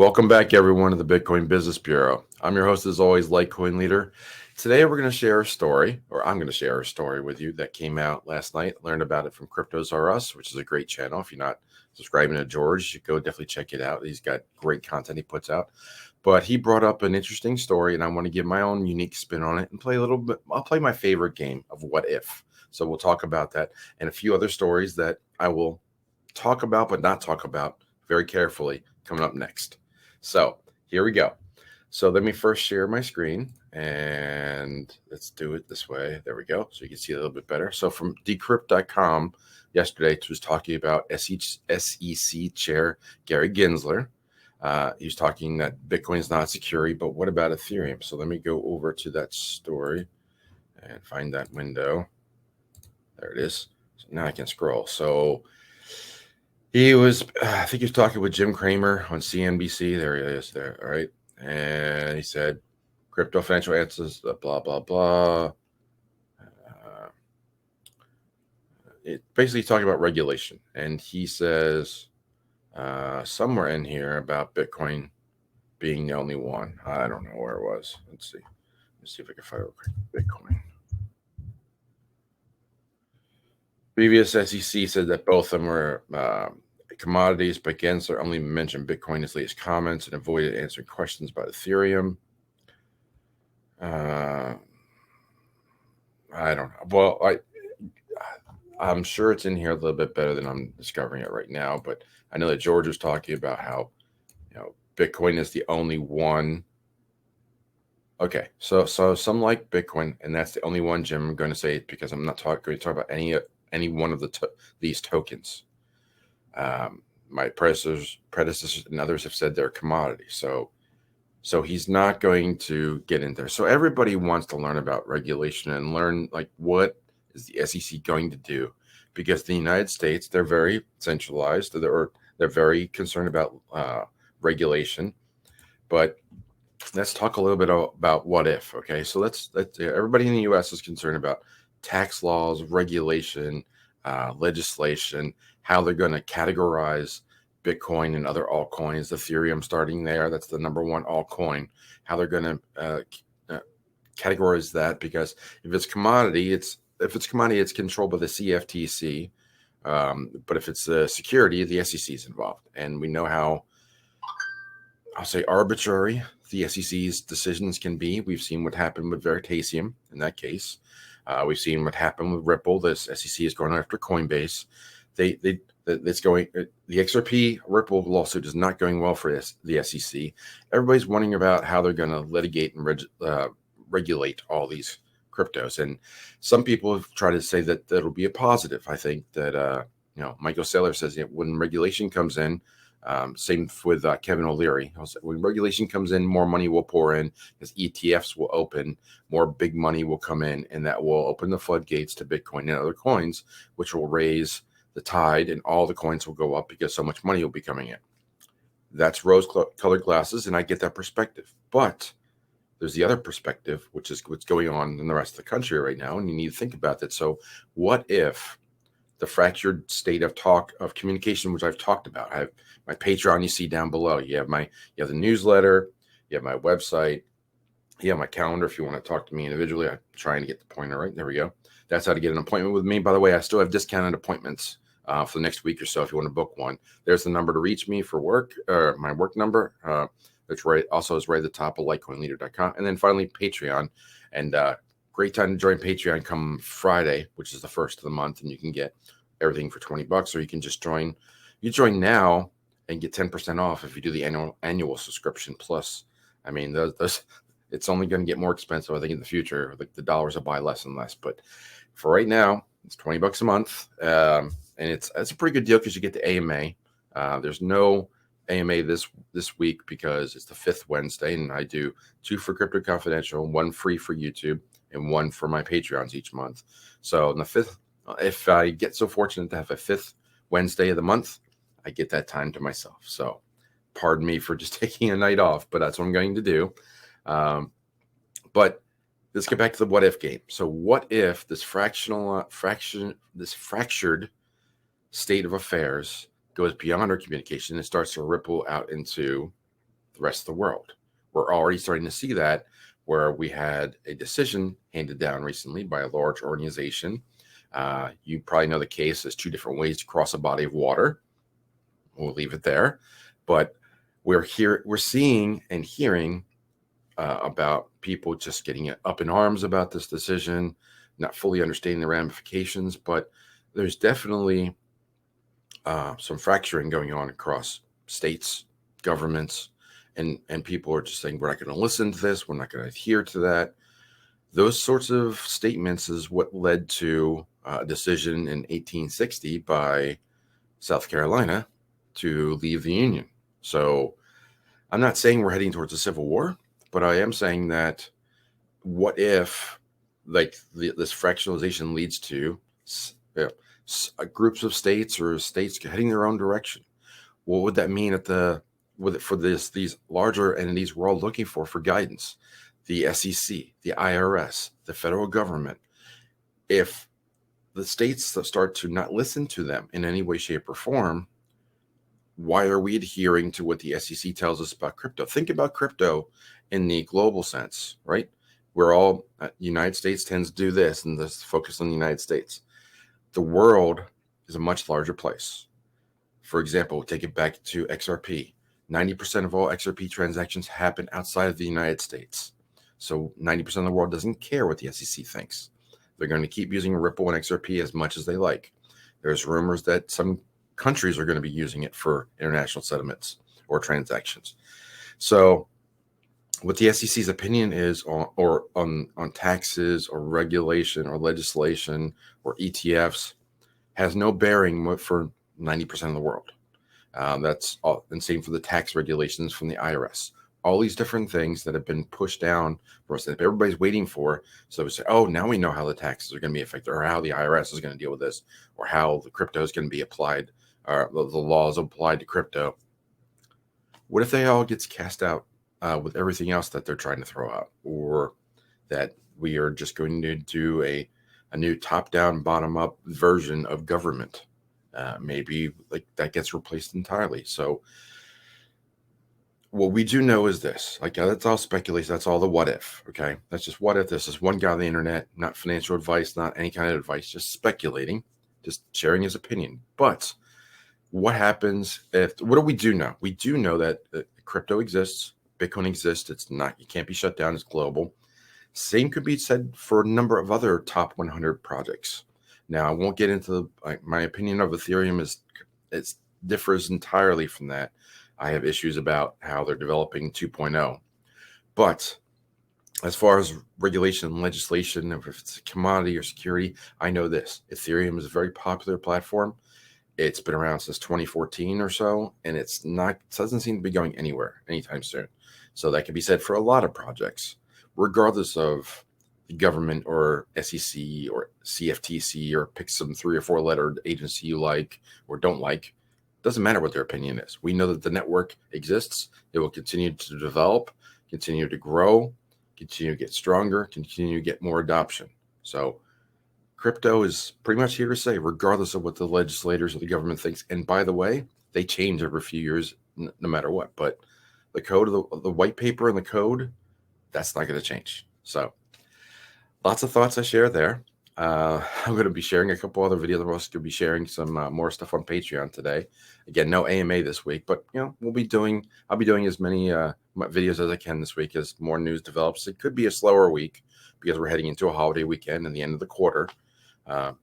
Welcome back, everyone, to the Bitcoin Business Bureau. I'm your host, as always, LitecoinLeader. Today, we're going to share a story, or I'm going to share a story with you that came out last night. Learned about it from Cryptos R Us, which is a great channel. If you're not subscribing to George, you should go definitely check it out. He's got great content he puts out. But he brought up an interesting story, and I want to give my own unique spin on it and play a little bit. I'll play my favorite game of what if. So we'll talk about that and a few other stories that I will talk about, but not talk about very carefully coming up next. So here we go. So let me first share my screen and let's do it this way. There we go. So you can see it a little bit better. So from decrypt.com yesterday, it was talking about SEC Chair Gary Ginsler. He was talking that Bitcoin is not security, but what about Ethereum? So let me go over to that story and find that window. There it is. So now I can scroll. So he was, I think he was talking with Jim Cramer on CNBC. There he is there. All right. And he said, CryptoConfidential answers, blah, blah, blah. It basically talking about regulation. And he says somewhere in here about Bitcoin being the only one. I don't know where it was. Let's see. Let's see if I can find it. Bitcoin. Previous SEC said that both of them were commodities, but Gensler only mentioned Bitcoin in his latest comments and avoided answering questions about Ethereum. I don't know. Well, I'm sure it's in here a little bit better than I'm discovering it right now, but I know that George was talking about how, Bitcoin is the only one. Okay, so some like Bitcoin, and that's the only one, Jim. I'm going to say it because I'm not going to talk about any one of these tokens. My predecessors and others have said they're commodities. So he's not going to get in there. So everybody wants to learn about regulation and learn what is the SEC going to do, because the United States, they're very centralized. They're very concerned about regulation. But let's talk a little bit about what if. Okay, so let's everybody in the U.S. is concerned about tax laws, regulation, legislation, how they're going to categorize Bitcoin and other altcoins. Ethereum starting there, that's the number one altcoin. How they're going to categorize that, because if it's commodity, it's controlled by the CFTC. But if it's a security, the SEC is involved, and we know how, I'll say, arbitrary the SEC's decisions can be. We've seen what happened with Veritasium in that case. We've seen what happened with Ripple. This SEC is going after Coinbase. The XRP Ripple lawsuit is not going well for the SEC. Everybody's wondering about how they're going to litigate and regulate all these cryptos. And some people have tried to say that that'll be a positive. I think that Michael Saylor says when regulation comes in, same with Kevin O'Leary. When regulation comes in, more money will pour in, because ETFs will open, more big money will come in, and that will open the floodgates to Bitcoin and other coins, which will raise the tide, and all the coins will go up because so much money will be coming in. That's rose-colored glasses, and I get that perspective. But there's the other perspective, which is what's going on in the rest of the country right now, and you need to think about that. So what if the fractured state of communication, which I've talked about? I have my Patreon, you see down below. You have the newsletter, you have my website, you have my calendar if you want to talk to me individually. I'm trying to get the pointer right. There we go. That's how to get an appointment with me. By the way, I still have discounted appointments for the next week or so if you want to book one. There's the number to reach me for work, or my work number. It's right, also is right at the top of LitecoinLeader.com. And then finally, Patreon. And great time to join Patreon come Friday, which is the first of the month, and you can get everything for $20, or you can just join. You join now and get 10% off if you do the annual subscription plus. I mean, it's only going to get more expensive, I think, in the future. Like the dollars will buy less and less, but for right now, it's $20 a month, and it's a pretty good deal because you get the AMA. There's no AMA this week because it's the 5th Wednesday, and I do 2 for CryptoConfidential, 1 free for YouTube, and 1 for my Patreons each month. So in the 5th, if I get so fortunate to have a 5th Wednesday of the month, I get that time to myself. So pardon me for just taking a night off, but that's what I'm going to do. But let's get back to the what if game. So what if this this fractured state of affairs goes beyond our communication and starts to ripple out into the rest of the world. We're already starting to see that, where we had a decision handed down recently by a large organization. You probably know the case. There's 2 different ways to cross a body of water. We'll leave it there. But we're seeing and hearing about people just getting up in arms about this decision, not fully understanding the ramifications. But there's definitely some fracturing going on across states, governments, and people are just saying, we're not going to listen to this. We're not going to adhere to that. Those sorts of statements is what led to a decision in 1860 by South Carolina to leave the Union. So I'm not saying we're heading towards a civil war, but I am saying that what if this fractionalization leads to groups of states or states heading their own direction? What would that mean for these larger entities we're all looking for guidance? The SEC, the IRS, the federal government. If the states start to not listen to them in any way, shape, or form, why are we adhering to what the SEC tells us about crypto? Think about crypto in the global sense, right? We're all, United States tends to do this, and this focus on the United States. The world is a much larger place. For example, take it back to XRP. 90% of all XRP transactions happen outside of the United States. So 90% of the world doesn't care what the SEC thinks. They're going to keep using Ripple and XRP as much as they like. There's rumors that some countries are going to be using it for international settlements or transactions. So what the SEC's opinion is on taxes or regulation or legislation or ETFs has no bearing for 90% of the world. That's all, and same for the tax regulations from the IRS. All these different things that have been pushed down for us that everybody's waiting for. So we say, oh, now we know how the taxes are going to be affected, or how the IRS is going to deal with this, or how the crypto is going to be applied, or the laws applied to crypto. What if they all gets cast out with everything else that they're trying to throw out, or that we are just going to do a new top-down, bottom-up version of government? Maybe like that gets replaced entirely. So what we do know is this, that's all speculation. That's all the what if. Okay. That's just what if. This is one guy on the internet, not financial advice, not any kind of advice, just speculating, just sharing his opinion. But what happens what do we do know? We do know that crypto exists, Bitcoin exists. It's not, you can't be shut down. It's global. Same could be said for a number of other top 100 projects. Now, I won't get into my opinion of Ethereum it differs entirely from that. I have issues about how they're developing 2.0. But as far as regulation and legislation, if it's a commodity or security, I know this. Ethereum is a very popular platform. It's been around since 2014 or so, and it doesn't seem to be going anywhere anytime soon. So that can be said for a lot of projects, regardless of the government or SEC or CFTC, or pick some 3 or 4 lettered agency you like or don't like. Doesn't matter what their opinion is. We know that the network exists. It will continue to develop, continue to grow, continue to get stronger, continue to get more adoption. So crypto is pretty much here to stay, regardless of what the legislators or the government thinks. And by the way, they change every few years, no matter what. But the code of the white paper and the code, that's not going to change. So lots of thoughts I share there. I'm going to be sharing a couple other videos. I'm also going to be sharing some more stuff on Patreon today. Again, no AMA this week, but I'll be doing as many videos as I can this week as more news develops. It could be a slower week because we're heading into a holiday weekend and the end of the quarter. There'll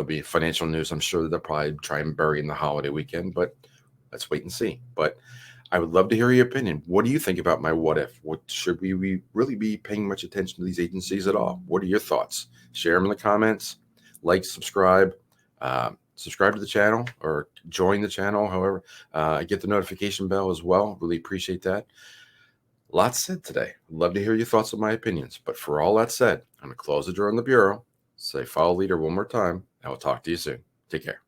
be financial news. I'm sure that they'll probably try and bury in the holiday weekend, but let's wait and see. But I would love to hear your opinion. What do you think about my what if? Should we really be paying much attention to these agencies at all? What are your thoughts? Share them in the comments. Like, subscribe to the channel, or join the channel. However, get the notification bell as well. Really appreciate that. Lots said today. Love to hear your thoughts on my opinions. But for all that said, I'm going to close the door on the bureau. Say follow leader one more time. I will talk to you soon. Take care.